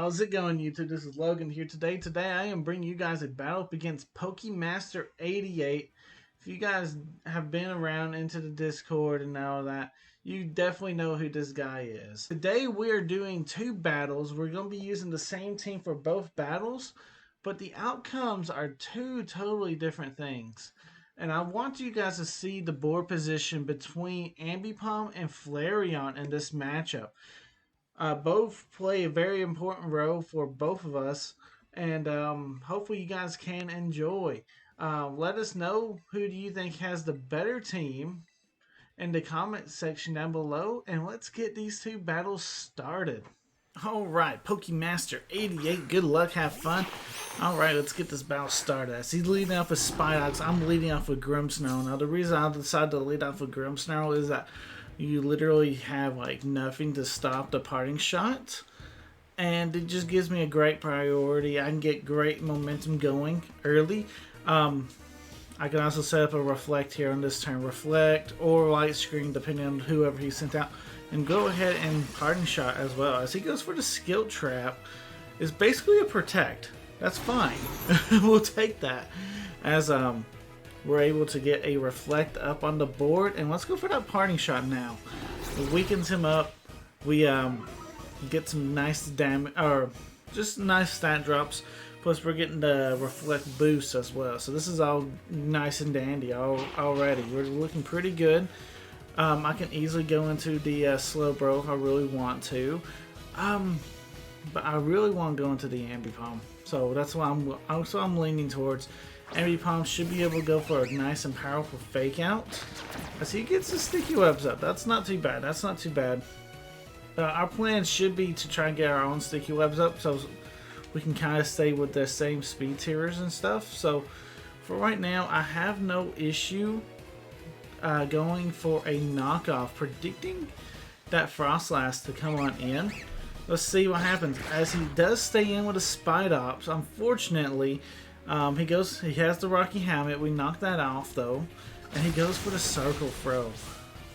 How's it going, YouTube? This is Logan here today. Today I am bringing you guys a battle up against PokeMaster88. If you guys have been around into the Discord and all that, you definitely know who this guy is. Today we are doing two battles. We're going to be using the same team for both battles, but the outcomes are two totally different things. And I want you guys to see the board position between Ambipom and Flareon in this matchup. Both play a very important role for both of us, and hopefully you guys can enjoy. Let us know who do you think has the better team in the comment section down below, and let's get these two battles started. Alright, PokeMaster88, good luck, have fun. Alright, let's get this battle started. As he's leading off with Spidox, I'm leading off with Grimmsnarl. Now, the reason I decided to lead off with Grimmsnarl is that you literally have like nothing to stop the parting shot, and it just gives me a great priority. I can get great momentum going early. I can also set up a reflect here on this turn, reflect or light screen depending on whoever he sent out, and go ahead and parting shot as well. As he goes for the skill trap, it's basically a protect. That's fine. We'll take that as we're able to get a reflect up on the board, and let's go for that parting shot now. It weakens him up. We get some nice damage, or just nice stat drops. Plus, we're getting the reflect boost as well. So this is all nice and dandy already. We're looking pretty good. I can easily go into the Slowbro if I really want to, but I really want to go into the Ambipom. So that's why I'm leaning towards. Ambipom should be able to go for a nice and powerful fake out as he gets the sticky webs up. That's not too bad. That's not too bad. Our plan should be to try and get our own sticky webs up so we can kind of stay with the same speed tiers and stuff. So for right now, I have no issue going for a knockoff, predicting that Frostlass to come on in. Let's see what happens as he does stay in with a Spidops. Unfortunately, he has the Rocky Helmet. We knocked that off though, and he goes for the Circle Throw.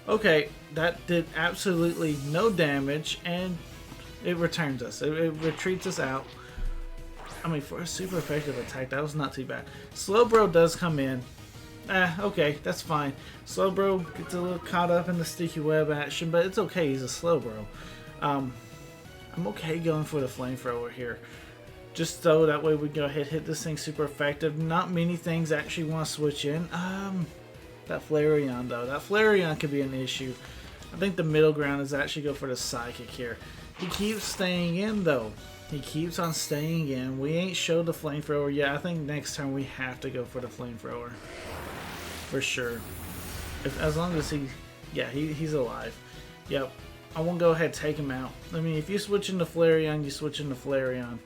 Okay, that did absolutely no damage, and it returns us. It retreats us out. I mean, for a super effective attack, that was not too bad. Slowbro does come in. Okay, that's fine. Slowbro gets a little caught up in the sticky web action, but it's okay. He's a Slowbro. I'm okay going for the flamethrower here. Just so that way we can go ahead and hit this thing super effective. Not many things actually want to switch in. That Flareon though. That Flareon could be an issue. I think the middle ground is actually go for the Psychic here. He keeps staying in though. He keeps on staying in. We ain't showed the flamethrower yet. I think next turn we have to go for the flamethrower. For sure. As long as he's alive. Yep. I won't go ahead and take him out. I mean, if you switch into Flareon, you switch into Flareon.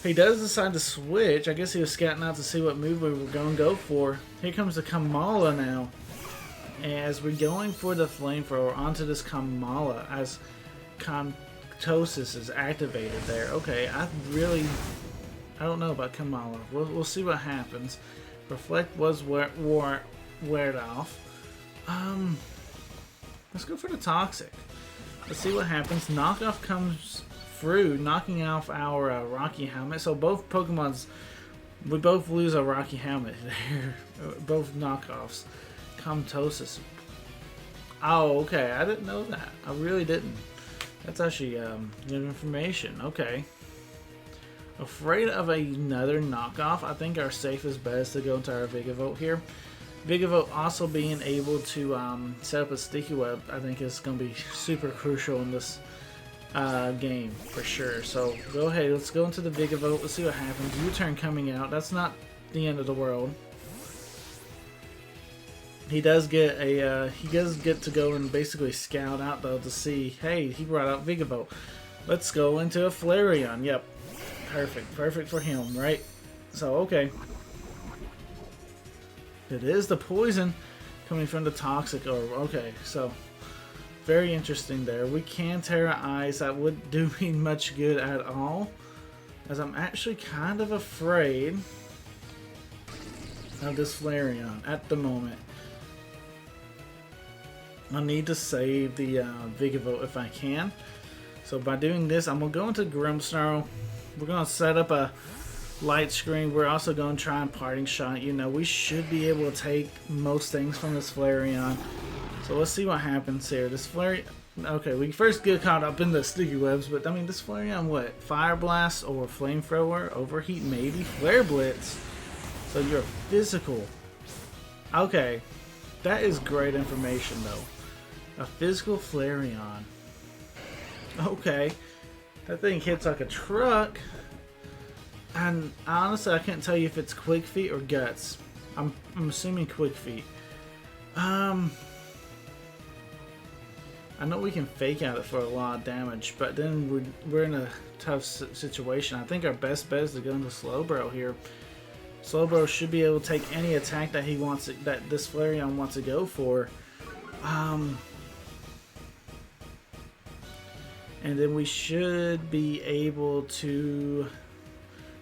He does decide to switch. I guess he was scouting out to see what move we were going to go for. Here comes the Kamala now. As we're going for the flamethrower onto this Kamala as Comtosis is activated there. Okay, I don't know about Kamala. We'll see what happens. Reflect was weared off. Let's go for the Toxic. Let's see what happens. Knockoff comes through, knocking off our Rocky Helmet. So both Pokemons, we both lose a Rocky Helmet there. Both knockoffs. Comtosis. Oh, okay. I didn't know that. I really didn't. That's actually good information. Okay. Afraid of another knockoff. I think our safest bet is to go into our Vigavolt here. Vigavolt also being able to set up a sticky web, I think is going to be super crucial in this game for sure. So go ahead, let's go into the Vigavolt. Let's see what happens. U-turn coming out. That's not the end of the world. He does get to go and basically scout out though to see, hey, he brought out Vigavolt. Let's go into a Flareon. Yep, perfect for him, right? So okay. It is the poison coming from the Toxic orb. Okay, so very interesting there. We can Terra Ice. That wouldn't do me much good at all, as I'm actually kind of afraid of this Flareon at the moment. I need to save the Vigavolt if I can. So by doing this, I'm going to go into Grimmsnarl. We're going to set up a light screen. We're also going to try and parting shot. You know, we should be able to take most things from this Flareon. So let's see what happens here. This Flareon... Okay, we first get caught up in the sticky webs, but I mean, this Flareon, what? Fire Blast or Flamethrower, Overheat maybe, Flare Blitz. So you're physical. Okay, that is great information though. A physical Flareon. Okay, that thing hits like a truck. And honestly, I can't tell you if it's Quick Feet or Guts. I'm assuming Quick Feet. I know we can fake out it for a lot of damage, but then we're in a tough situation. I think our best bet is to go into Slowbro here. Slowbro should be able to take any attack that he wants, that this Flareon wants to go for. And then we should be able to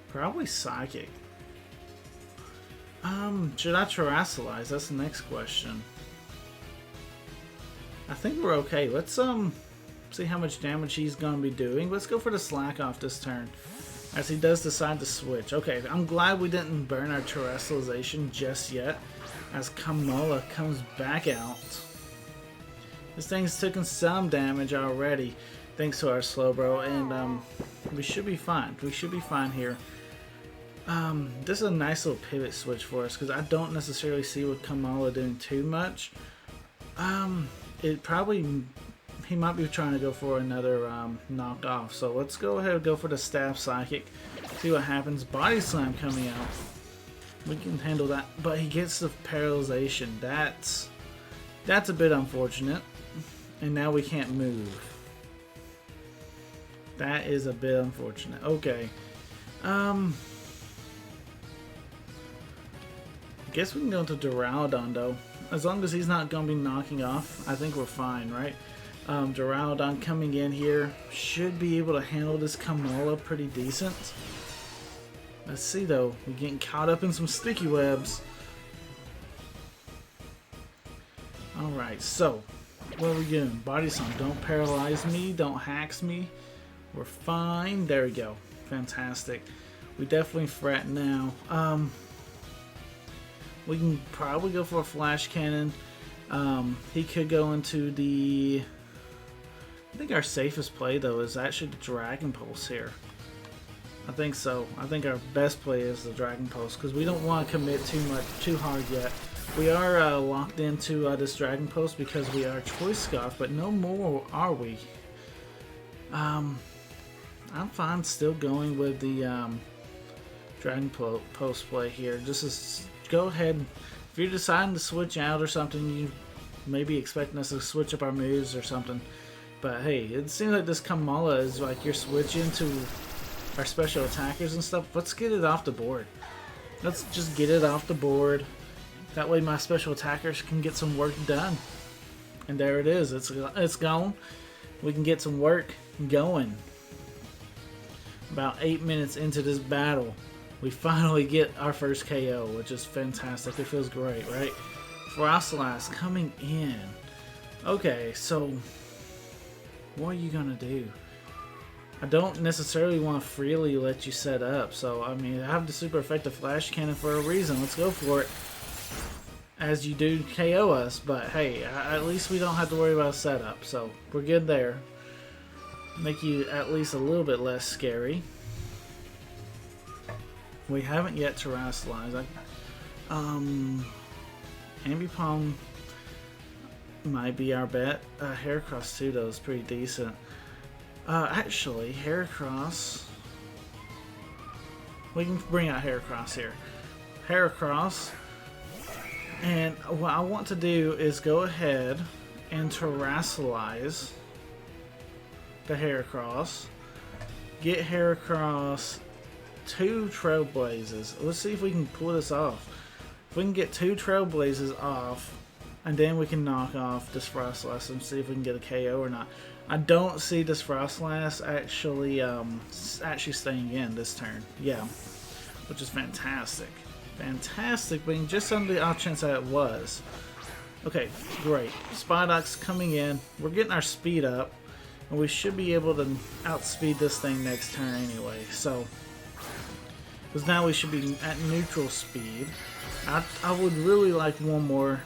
probably Psychic. Should I Terrasilize? That's the next question. I think we're okay. Let's see how much damage he's gonna be doing. Let's go for the Slack off this turn, as he does decide to switch. Okay, I'm glad we didn't burn our Terrestrialization just yet, as Kamala comes back out. This thing's taken some damage already, thanks to our Slowbro, and we should be fine. We should be fine here. This is a nice little pivot switch for us, because I don't necessarily see with Kamala doing too much. It probably, he might be trying to go for another knockoff. So let's go ahead and go for the Staff Psychic. See what happens. Body Slam coming out. We can handle that. But he gets the Paralyzation. That's a bit unfortunate. And now we can't move. That is a bit unfortunate. Okay. I guess we can go into Duraludon though. As long as he's not going to be knocking off, I think we're fine, right? Duraludon coming in here should be able to handle this Kamala pretty decent. Let's see though, we're getting caught up in some sticky webs. Alright, so what are we doing? Body Slam, don't paralyze me, don't hacks me. We're fine. There we go. Fantastic. We definitely fret now. We can probably go for a Flash Cannon. He could go into the... I think our safest play though is actually the Dragon Pulse here. I think so. I think our best play is the Dragon Pulse, because we don't want to commit too hard yet. We are locked into this Dragon Pulse because we are Choice Scarf, but no more are we. I'm fine still going with the Dragon Pulse play here. Just as go ahead, if you're deciding to switch out or something, you may be expecting us to switch up our moves or something, but hey, it seems like this Kamala is like you're switching to our special attackers and stuff. Let's get it off the board. Let's just get it off the board. That way my special attackers can get some work done. And there it is, it's gone. We can get some work going. About 8 minutes into this battle, we finally get our first KO, which is fantastic. It feels great, right? Frostlass coming in. Okay, so what are you gonna do? I don't necessarily want to freely let you set up, so I mean, I have the super effective Flash Cannon for a reason. Let's go for it. As you do KO us, but hey, at least we don't have to worry about setup, so we're good there. Make you at least a little bit less scary. We haven't yet Terrasilize. Ambipom might be our bet. Heracross too though is pretty decent. Actually, Heracross... We can bring out Heracross here. Heracross. And what I want to do is go ahead and Terrasilize the Heracross. Get Heracross 2 Trailblazers. Let's see if we can pull this off. If we can get 2 Trailblazers off, and then we can knock off this Frostlass and see if we can get a KO or not. I don't see this Frostlass actually staying in this turn. Yeah, which is fantastic. Fantastic, but just on the off chance that it was. Okay, great. Spidox coming in. We're getting our speed up. And we should be able to outspeed this thing next turn anyway. So, because now we should be at neutral speed. I would really like one more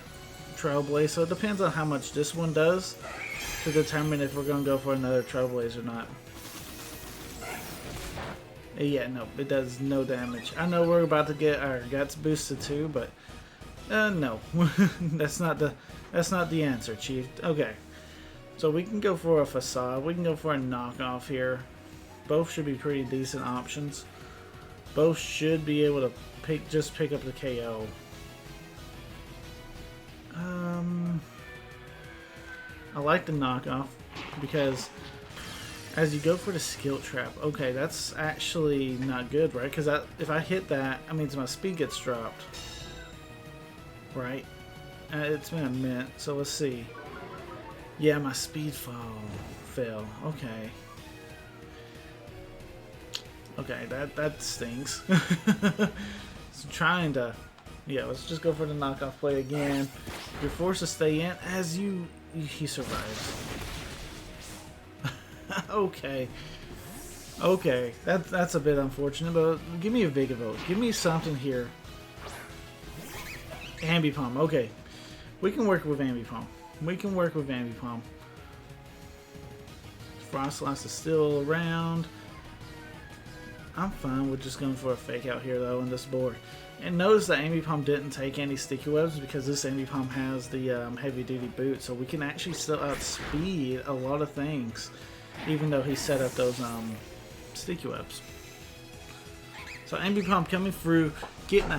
Trailblaze, so it depends on how much this one does to determine if we're going to go for another Trailblaze or not. Yeah, no, it does no damage. I know we're about to get our guts boosted too, but no, that's not the answer, Chief. Okay, so we can go for a Facade. We can go for a knockoff here. Both should be pretty decent options. Both should be able to pick up the KO. I like the knockoff because as you go for the skill trap, okay, that's actually not good, right? Because if I hit that, that means my speed gets dropped, right? It's been a minute, so let's see. Yeah, my speed fell. Okay. Okay, that stings. So trying to, yeah, let's just go for the knockoff play again. You're forced to stay in as he survives. Okay, that's a bit unfortunate, but give me a Vigavolt. Give me something here. Ambipom. Okay, we can work with Ambipom. Frostlass is still around. I'm fine with just going for a fake out here though on this board. And notice that Ambipom didn't take any sticky webs because this Ambipom has the heavy duty boot, so we can actually still outspeed a lot of things, even though he set up those sticky webs. So Ambipom coming through, getting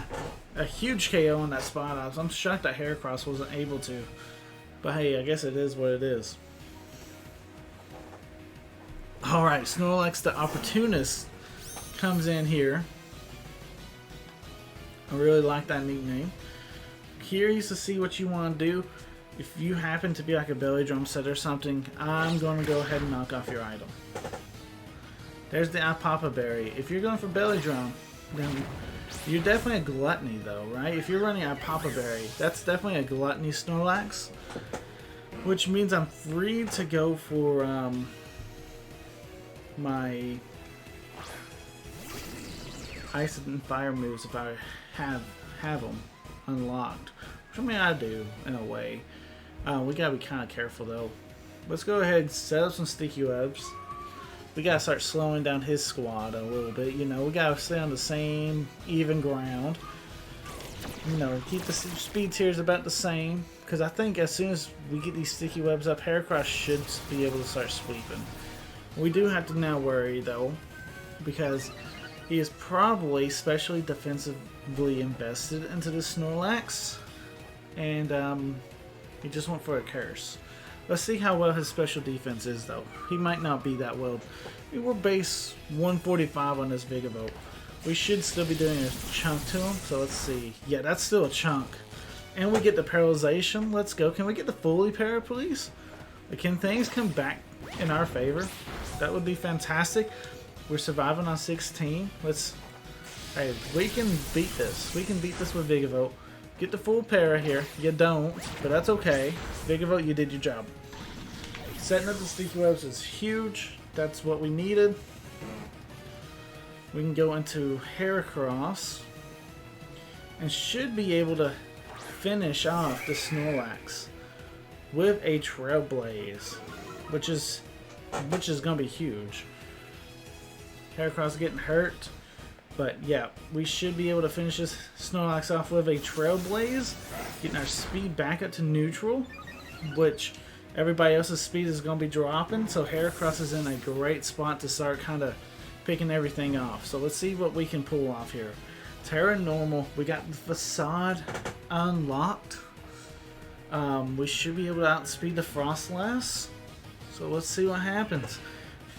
a huge KO on that spot ops. I'm shocked that Heracross wasn't able to, but hey, I guess it is what it is. Alright, Snorlax the Opportunist comes in here. I really like that nickname. Curious to see what you want to do. If you happen to be like a belly drum set or something, I'm going to go ahead and knock off your item. There's the Apapa Berry. If you're going for belly drum, then you're definitely a gluttony though, right? If you're running Apapa Berry, that's definitely a gluttony Snorlax. Which means I'm free to go for my Ice and Fire moves if I have them unlocked, which I mean I do in a way. We gotta be kind of careful though. Let's go ahead and set up some sticky webs. We gotta start slowing down his squad a little bit. You know, we gotta stay on the same even ground. You know, keep the speed tiers about the same. Because I think as soon as we get these sticky webs up, Heracross should be able to start sweeping. We do have to now worry though, because he is probably specially defensively invested into the Snorlax, and he just went for a curse. Let's see how well his special defense is though. He might not be that well. We're base 145 on this Vigavolt. We should still be doing a chunk to him, so let's see. Yeah, that's still a chunk. And we get the paralyzation. Let's go. Can we get the fully para, please? Can things come back in our favor? That would be fantastic. We're surviving on 16. Hey, we can beat this. We can beat this with Vigavolt. Get the full para here. You don't, but that's okay. Vigavolt, you did your job. Setting up the sticky webs is huge. That's what we needed. We can go into Heracross and should be able to finish off the Snorlax with a Trailblaze, which is gonna be huge. Heracross getting hurt, but yeah, we should be able to finish this Snorlax off with a Trailblaze, getting our speed back up to neutral, which everybody else's speed is gonna be dropping, so Heracross is in a great spot to start kind of picking everything off. So let's see what we can pull off here. Terra Normal, we got the Facade unlocked. We should be able to outspeed the Frostlass. So let's see what happens.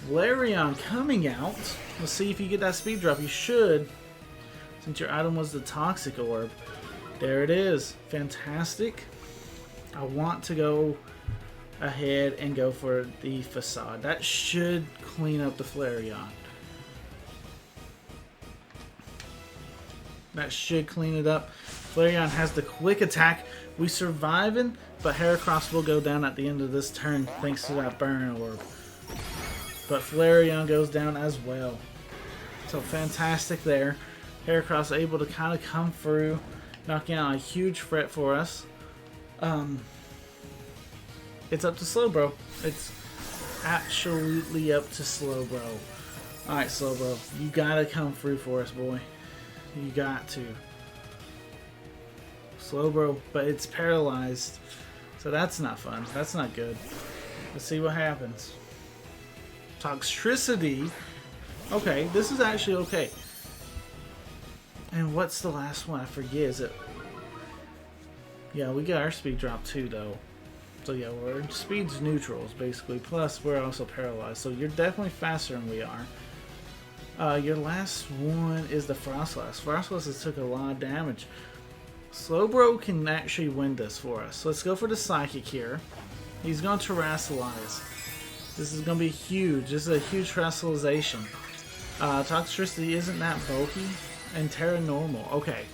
Flareon coming out. Let's see if you get that speed drop. You should, since your item was the Toxic Orb. There it is. Fantastic. I want to go ahead and go for the Facade. That should clean up the Flareon. That should clean it up. Flareon has the quick attack. We surviving, but Heracross will go down at the end of this turn thanks to that burn orb. but Flareon goes down as well. So fantastic there. Heracross able to kind of come through, knocking out a huge threat for us. It's up to Slowbro. It's absolutely up to Slowbro. Alright, Slowbro, you gotta come through for us, boy. You got to. Slowbro, but it's paralyzed. So that's not fun. That's not good. Let's see what happens. Toxicity. Okay, this is actually okay. And what's the last one? I forget. Is it? Yeah, we got our speed drop too, though. So yeah, our speed's neutrals basically. Plus, we're also paralyzed. So you're definitely faster than we are. Your last one is the Frostlass. Frostlass has took a lot of damage. Slowbro can actually win this for us. So let's go for the Psychic here. He's going to Terrasilize. This is going to be huge. This is a huge Terrasilization. Toxicity isn't that bulky. And Terra Normal. Okay.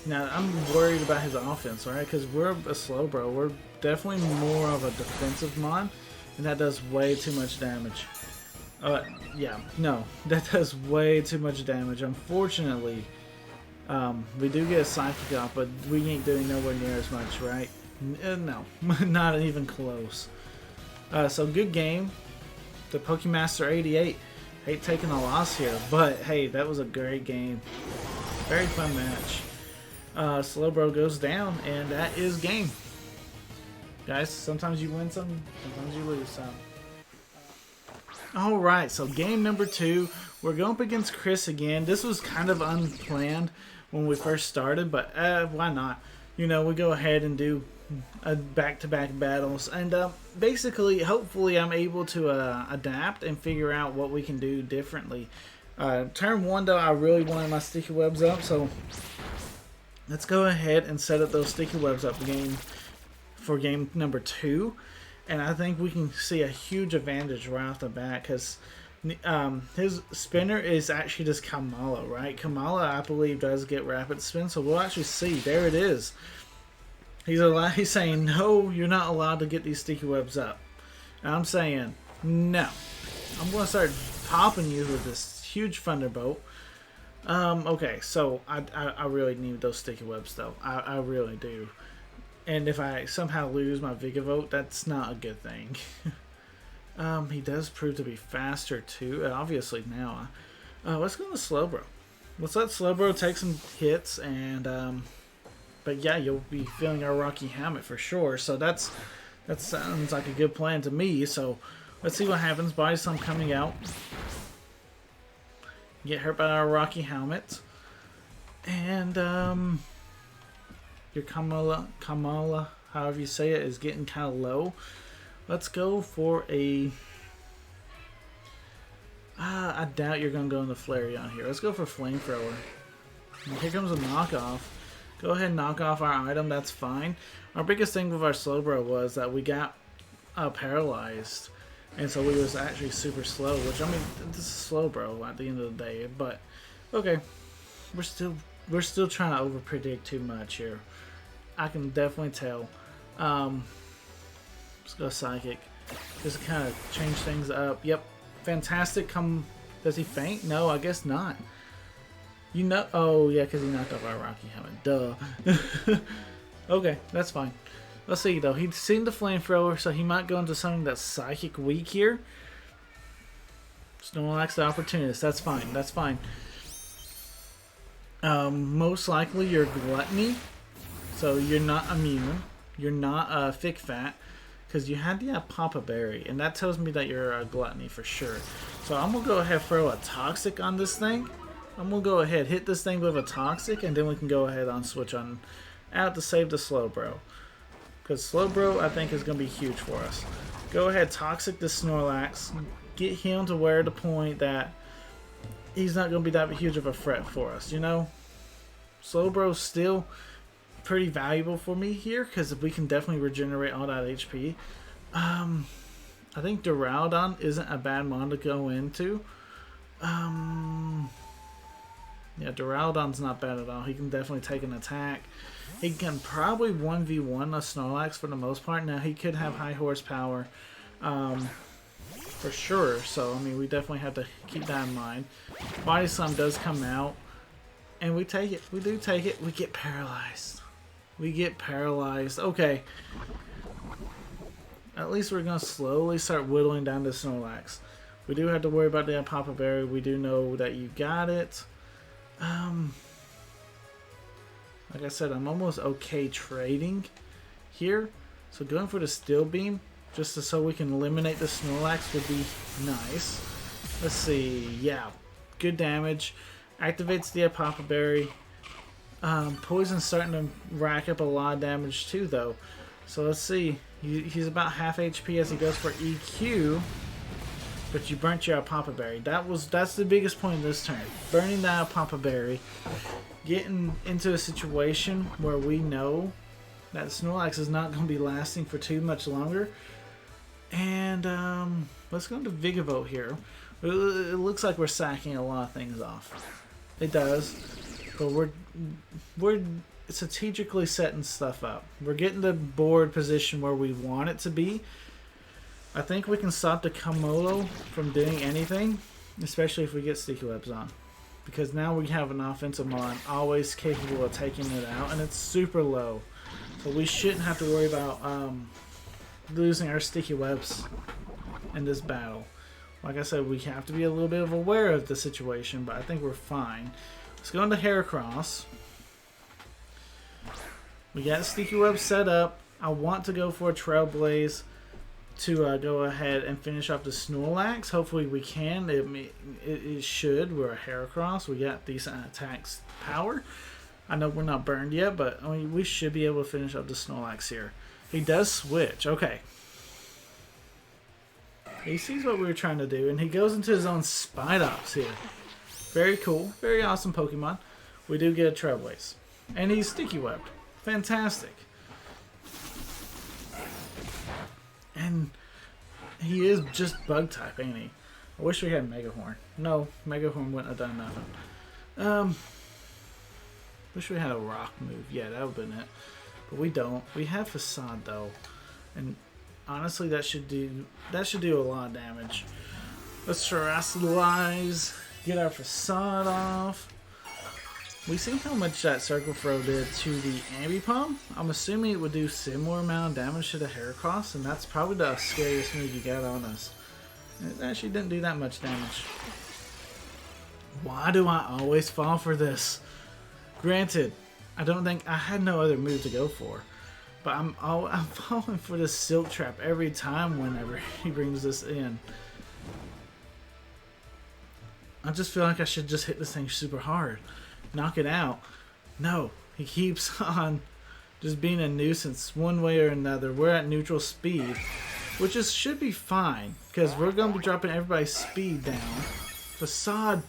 Now, I'm worried about his offense, right? Because we're a Slowbro. We're definitely more of a defensive mon. And that does way too much damage. Yeah. No. That does way too much damage. Unfortunately, we do get a Psychic off, but we ain't doing nowhere near as much, right? No. Not even close. So, good game. The PokeMaster88. Hate taking a loss here, but hey, that was a great game. Very fun match. Slowbro goes down, and that is game. Guys, sometimes you win some, sometimes you lose some. Alright, so game number 2. We're going up against Chris again. This was kind of unplanned when we first started, but why not? You know, we go ahead and do back-to-back battles, and basically, hopefully I'm able to adapt and figure out what we can do differently. Turn 1 though, I really wanted my sticky webs up, so let's go ahead and set up those sticky webs up for game number 2, and I think we can see a huge advantage right off the bat, because his spinner is actually just Kamala, right? Kamala, I believe, does get rapid spin, so we'll actually see. There it is. He's saying, no, you're not allowed to get these sticky webs up. And I'm saying, no. I'm going to start popping you with this huge Thunderbolt. Okay, so I really need those sticky webs, though. I really do. And if I somehow lose my Vigavolt, that's not a good thing. He does prove to be faster, too. Obviously, now. Let's go to Slowbro. Let's let Slowbro take some hits, and but yeah, you'll be feeling our Rocky Helmet for sure. So that sounds like a good plan to me. So let's see what happens. Body Slam coming out. Get hurt by our Rocky Helmet. And your Kamala, however you say it, is getting kind of low. Let's go for a... I doubt you're going to go into Flareon here. Let's go for Flamethrower. And here comes a knockoff. Go ahead and knock off our item, that's fine. Our biggest thing with our Slowbro was that we got paralyzed. And so we was actually super slow, which, I mean, this is Slowbro at the end of the day. But, okay, we're still trying to overpredict too much here. I can definitely tell. Let's go Psychic. Just to kind of change things up. Yep, fantastic. Does he faint? No, I guess not. You know, oh yeah, because he knocked off our Rocky Helmet. Duh. Okay, that's fine. Let's see though. He's seen the Flamethrower, so he might go into something that's Psychic weak here. Snorlax the Opportunist. That's fine. That's fine. Most likely you're Gluttony, so you're not immune. You're not Thick Fat, because you had the Papa Berry, and that tells me that you're a Gluttony for sure. So I'm gonna go ahead and throw a Toxic on this thing. I'm going to go ahead, hit this thing with a Toxic, and then we can go ahead on switch on out to save the Slowbro. Because Slowbro, I think, is going to be huge for us. Go ahead, Toxic the Snorlax. Get him to where the point that he's not going to be that huge of a threat for us, you know? Slowbro's still pretty valuable for me here, because we can definitely regenerate all that HP. I think Duraludon isn't a bad mon to go into. Yeah, Duraludon's not bad at all. He can definitely take an attack. He can probably 1v1 a Snorlax for the most part. Now, he could have high horsepower, for sure. So I mean, we definitely have to keep that in mind. Body Slam does come out, and we take it. We do take it. We get paralyzed. We get paralyzed. Okay. At least we're gonna slowly start whittling down the Snorlax. We do have to worry about the Papa Berry. We do know that you got it. Like I said, I'm almost okay trading here. So going for the Steel Beam, just so we can eliminate the Snorlax, would be nice. Let's see. Yeah, good damage. Activates the Papa Berry. Poison's starting to rack up a lot of damage too, though. So let's see. He's about half HP as he goes for EQ. But you burnt your Papa Berry. That's the biggest point of this turn. Burning that Papa Berry. Getting into a situation where we know that Snorlax is not going to be lasting for too much longer. And let's go into Vigavolt here. It looks like we're sacking a lot of things off. It does. But we're strategically setting stuff up. We're getting the board position where we want it to be. I think we can stop the Komodo from doing anything, especially if we get Sticky Webs on. Because now we have an offensive mon always capable of taking it out, and it's super low. So we shouldn't have to worry about losing our Sticky Webs in this battle. Like I said, we have to be a little bit aware of the situation, but I think we're fine. Let's go into Heracross. We got Sticky Web set up. I want to go for a Trailblaze to go ahead and finish off the Snorlax. Hopefully we can. It should. We're a Heracross. We got decent attacks power. I know we're not burned yet, but I mean, we should be able to finish up the Snorlax here. He does switch. Okay. He sees what we were trying to do, and he goes into his own Spidops here. Very cool. Very awesome Pokemon. We do get a Trailblaze. And he's Sticky Webbed. Fantastic. And he is just bug type, ain't he? I wish we had Mega Horn. No, Mega Horn wouldn't have done nothing. Wish we had a rock move. Yeah, that would have been it. But we don't. We have Facade though. And honestly that should do a lot of damage. Let's Terastallize, get our Facade off. We see how much that Circle Throw did to the Ambipom. I'm assuming it would do similar amount of damage to the Heracross, and that's probably the scariest move you got on us. It actually didn't do that much damage. Why do I always fall for this? Granted, I don't think I had no other move to go for, but I'm falling for this Silk Trap every time whenever he brings this in. I just feel like I should just hit this thing super hard. Knock it out. No, he keeps on just being a nuisance one way or another. We're at neutral speed, which should be fine because we're going to be dropping everybody's speed down. Facade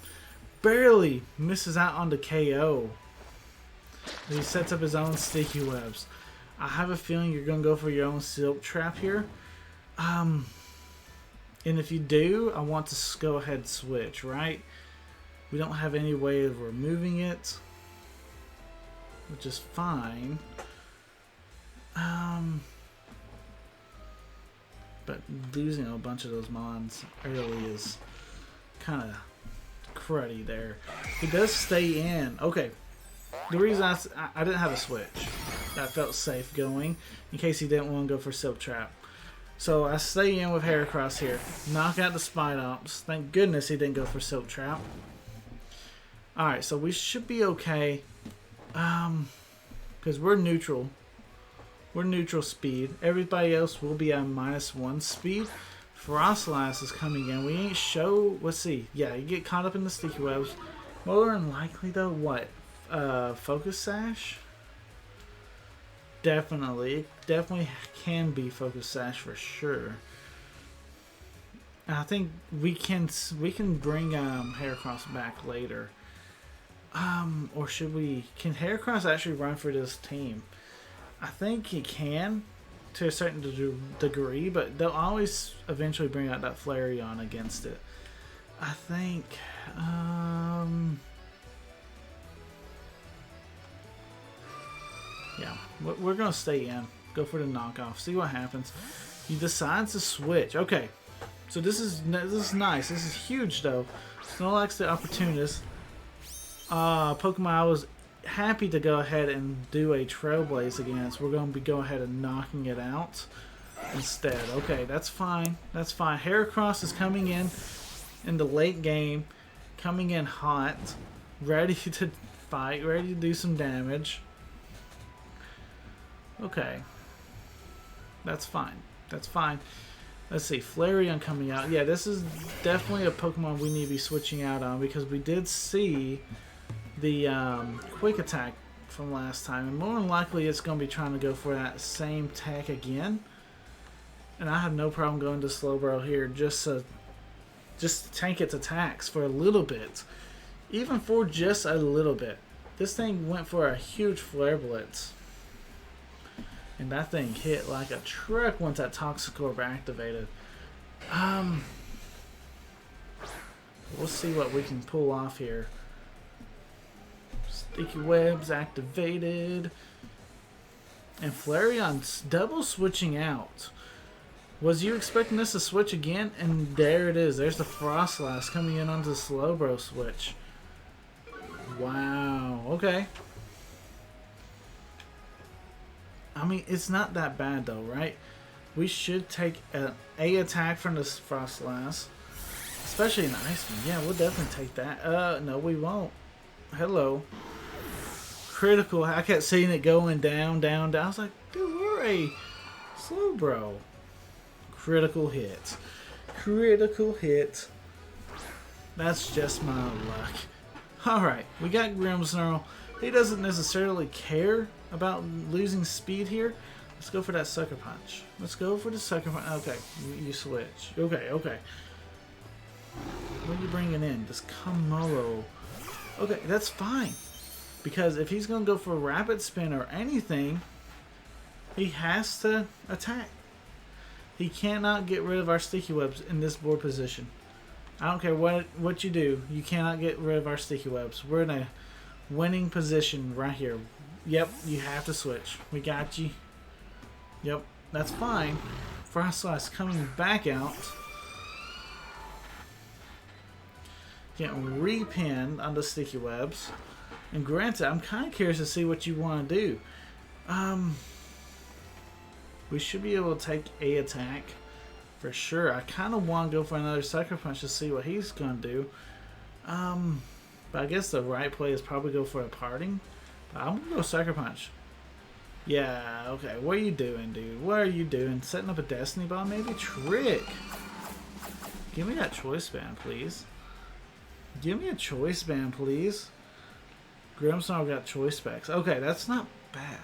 barely misses out on the KO. He sets up his own Sticky Webs. I have a feeling you're going to go for your own Silk Trap here. And if you do, I want to go ahead and switch, right? We don't have any way of removing it, which is fine. But losing a bunch of those mons early is kind of cruddy there. He does stay in. Okay. The reason I didn't have a switch. That felt safe going in case he didn't want to go for Silk Trap. So I stay in with Heracross here. Knock out the Spidops. Thank goodness he didn't go for Silk Trap. Alright, so we should be okay. Because we're neutral. We're neutral speed. Everybody else will be at -1 speed. Frostlass is coming in. We ain't show... Let's see. Yeah, you get caught up in the Sticky Webs. More than likely, though, what? Focus Sash? Definitely. Definitely can be Focus Sash for sure. And I think we can bring Heracross back later. Or should we... Can Heracross actually run for this team? I think he can to a certain degree, but they'll always eventually bring out that Flareon against it. I think... yeah, we're going to stay in. Go for the knockoff. See what happens. He decides to switch. Okay, so this is nice. This is huge though. Snorlax the opportunist. Pokemon I was happy to go ahead and do a Trailblaze against. We're going to be go ahead and knocking it out instead. Okay, that's fine. That's fine. Heracross is coming in the late game, coming in hot, ready to fight, ready to do some damage. Okay, that's fine. That's fine. Let's see, Flareon coming out. Yeah, this is definitely a Pokemon we need to be switching out on because we did see the quick attack from last time, and more than likely it's going to be trying to go for that same attack again. And I have no problem going to Slowbro here just to tank its attacks for a little bit, even for just a little bit. This thing went for a huge Flare Blitz. And that thing hit like a truck once that Toxicorp activated. We'll see what we can pull off here. Sticky Webs activated. And Flareon's double switching out. Was you expecting this to switch again? And there it is. There's the Frostlass coming in onto the Slowbro switch. Wow. Okay. I mean, it's not that bad though, right? We should take an A attack from this Frostlass. Especially an Iceman. Yeah, we'll definitely take that. No, we won't. Hello. Critical. I kept seeing it going down, down, down. I was like, dude, we're a Slowbro. Critical hit. Critical hit. That's just my luck. Alright, we got Grimmsnarl. He doesn't necessarily care about losing speed here. Let's go for that Sucker Punch. Let's go for the Sucker Punch. Okay, you switch. Okay, okay. What are you bringing in? This Kamolo. Okay, that's fine. Because if he's going to go for a Rapid Spin or anything, he has to attack. He cannot get rid of our Sticky Webs in this board position. I don't care what you do. You cannot get rid of our Sticky Webs. We're in a winning position right here. Yep, you have to switch. We got you. Yep, that's fine. Frostlass coming back out. Getting repinned on the Sticky Webs. And granted, I'm kind of curious to see what you want to do. We should be able to take a attack for sure. I kind of want to go for another Sucker Punch to see what he's going to do. But I guess the right play is probably go for a Parting. But I'm going to go Sucker Punch. Yeah, okay. What are you doing, dude? What are you doing? Setting up a Destiny Ball, maybe? Trick. Give me that Choice Band, please. Give me a Choice Band, please. Grimmsnarl got Choice Specs. Okay, that's not bad.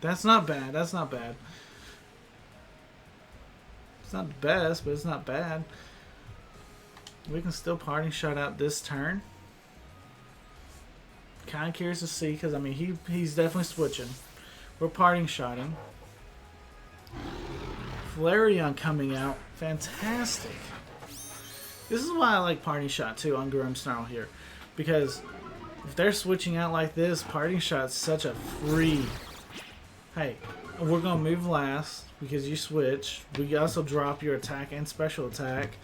That's not bad. That's not bad. It's not the best, but it's not bad. We can still Parting Shot out this turn. Kind of curious to see, because I mean he's definitely switching. We're Parting Shotting. Flareon coming out, fantastic. This is why I like Parting Shot too on Grimmsnarl here, because if they're switching out like this, Parting Shot's such a free. Hey, we're gonna move last because you switch. We also drop your attack and special attack.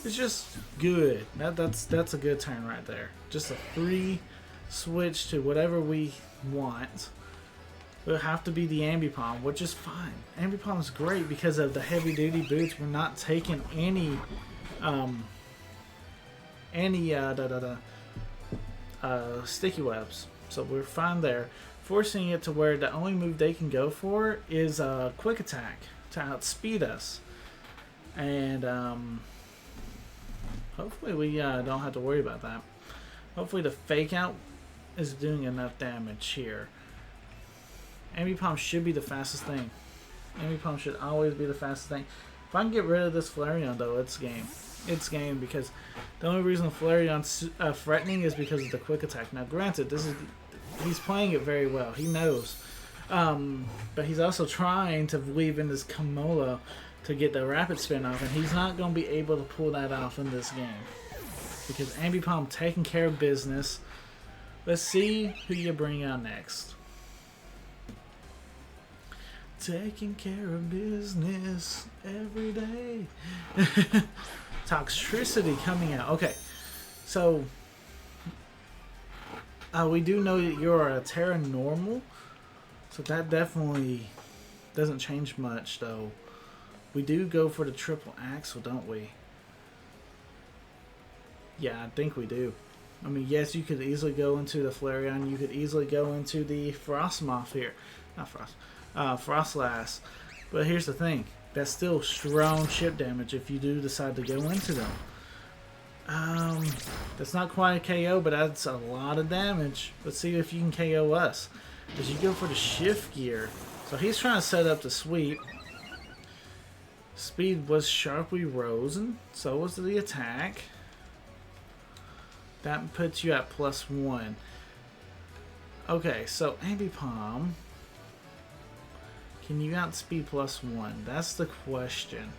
It's just good. That's a good turn right there. Just a free switch to whatever we want. It'll have to be the Ambipom, which is fine. Ambipom is great because of the heavy duty boots. We're not taking any Sticky Webs, so we're fine there. Forcing it to where the only move they can go for is a Quick Attack to outspeed us, and hopefully we don't have to worry about that. Hopefully the Fake Out is doing enough damage here. Ambipom should be the fastest thing. Ambipom should always be the fastest thing. If I can get rid of this Flareon though, it's game. It's game, because the only reason Flareon's threatening is because of the Quick Attack. Now granted, he's playing it very well. He knows. But he's also trying to weave in this Kamolo to get the Rapid Spin off, and he's not going to be able to pull that off in this game. Because Ambipom taking care of business. Let's see who you bring out next. taking care of business every day. Toxicity coming out. Okay, so we do know that you're a Terra normal, so that definitely doesn't change much, though. We do go for the triple axle, don't we? Yeah, I think we do. I mean, yes, you could easily go into the Flareon. You could easily go into the Frostmoth here. Not Frost. Frostlass. But here's the thing. That's still strong ship damage if you do decide to go into them. That's not quite a KO, but that's a lot of damage. Let's see if you can KO us. As you go for the shift gear. So he's trying to set up the sweep. Speed was sharply risen. So was the attack. That puts you at +1. Okay, so Ambipom. Can you outspeed +1? That's the question.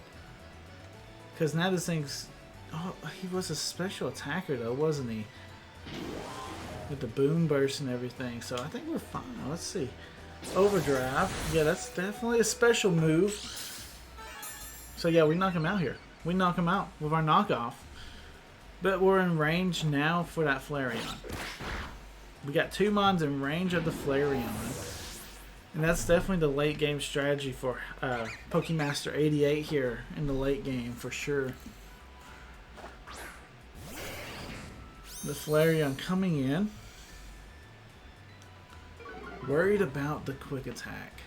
Because now this thing's... Oh, he was a special attacker though, wasn't he? With the boom burst and everything. So I think we're fine. Let's see. Overdrive. Yeah, that's definitely a special move. So yeah, we knock him out here. We knock him out with our knockoff. But we're in range now for that Flareon. We got 2 mons in range of the Flareon. And that's definitely the late game strategy for PokeMaster88 here in the late game for sure. The Flareon coming in. Worried about the quick attack.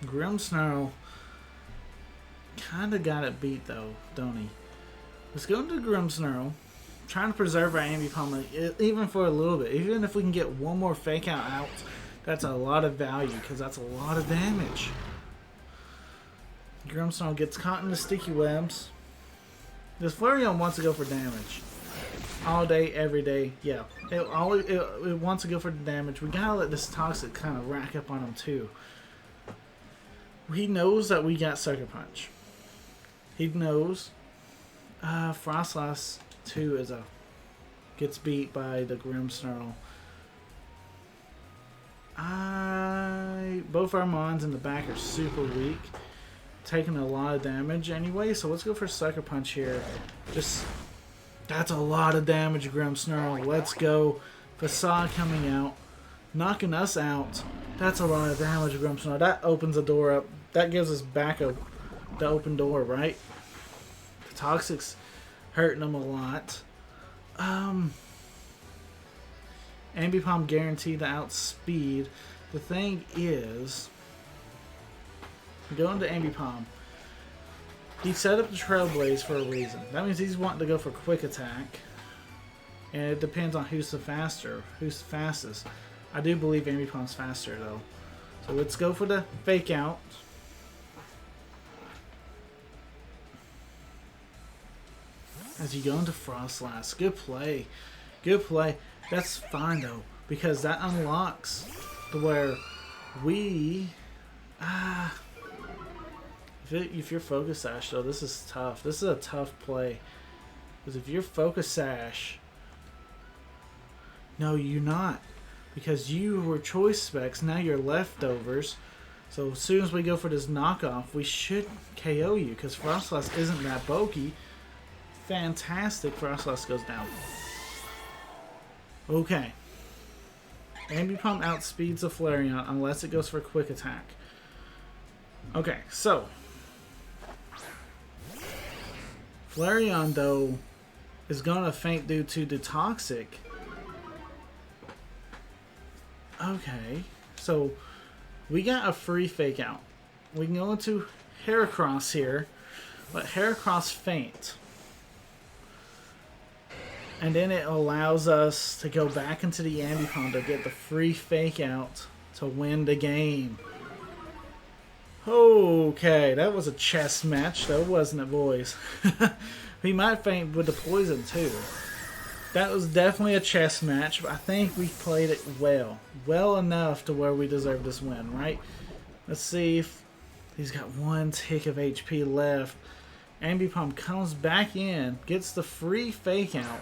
Grimmsnarl kind of got it beat though, don't he? Let's go into Grimmsnarl. Trying to preserve our Ambipom even for a little bit. Even if we can get one more fake out, that's a lot of value because that's a lot of damage. Grimmsnarl gets caught in the sticky webs. This Flareon wants to go for damage. All day, every day. Yeah. It wants to go for the damage. We gotta let this Toxic kind of rack up on him too. He knows that we got Sucker Punch. He knows. Frostlass 2 gets beat by the Grimmsnarl. Both our mons in the back are super weak. Taking a lot of damage anyway, so let's go for Sucker Punch here. That's a lot of damage, Grimmsnarl. Let's go. Facade coming out. Knocking us out. That's a lot of damage, Grimmsnarl. That opens the door up. That gives us back the open door, right? The Toxic's hurting them a lot. Ambipom guaranteed to outspeed. The thing is, going to Ambipom. He set up the Trailblaze for a reason. That means he's wanting to go for quick attack. And it depends on who's the fastest. I do believe Ambipom's faster though. So let's go for the fake out. As you go into Frostlass. Good play. Good play. That's fine though. Because that unlocks to where we... If you're Focus Sash though, this is tough. This is a tough play. Because if you're Focus Sash... No, you're not. Because you were Choice Specs, now you're Leftovers. So as soon as we go for this knockoff, we should KO you. Because Frostlass isn't that bulky. Fantastic. Frostlass goes down. Okay. Ambipom outspeeds the Flareon unless it goes for quick attack. Okay, so Flareon though is gonna faint due to the Toxic. Okay, so we got a free fake out. We can go into Heracross here, let Heracross faint. And then it allows us to go back into the Ambipom to get the free fake out to win the game. Okay, that was a chess match though, wasn't it, boys? He might faint with the poison too. That was definitely a chess match, but I think we played it well. Well enough to where we deserve this win, right? Let's see if he's got 1 tick of HP left. Ambipom comes back in, gets the free fake out.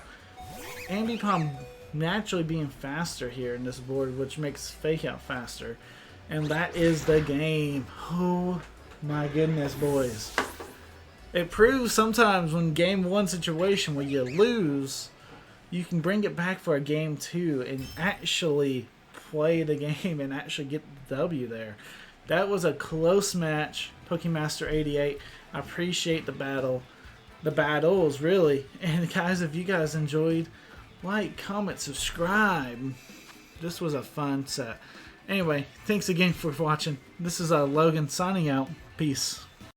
Ambipom naturally being faster here in this board, which makes fake out faster. And that is the game. Oh my goodness, boys. It proves sometimes when game 1 situation where you lose, you can bring it back for a game 2 and actually play the game and actually get the W there. That was a close match, PokeMaster88. I appreciate the battles really. And guys, if you guys enjoyed, like, comment, subscribe. This was a fun set. Anyway, thanks again for watching. This is Logan signing out. Peace.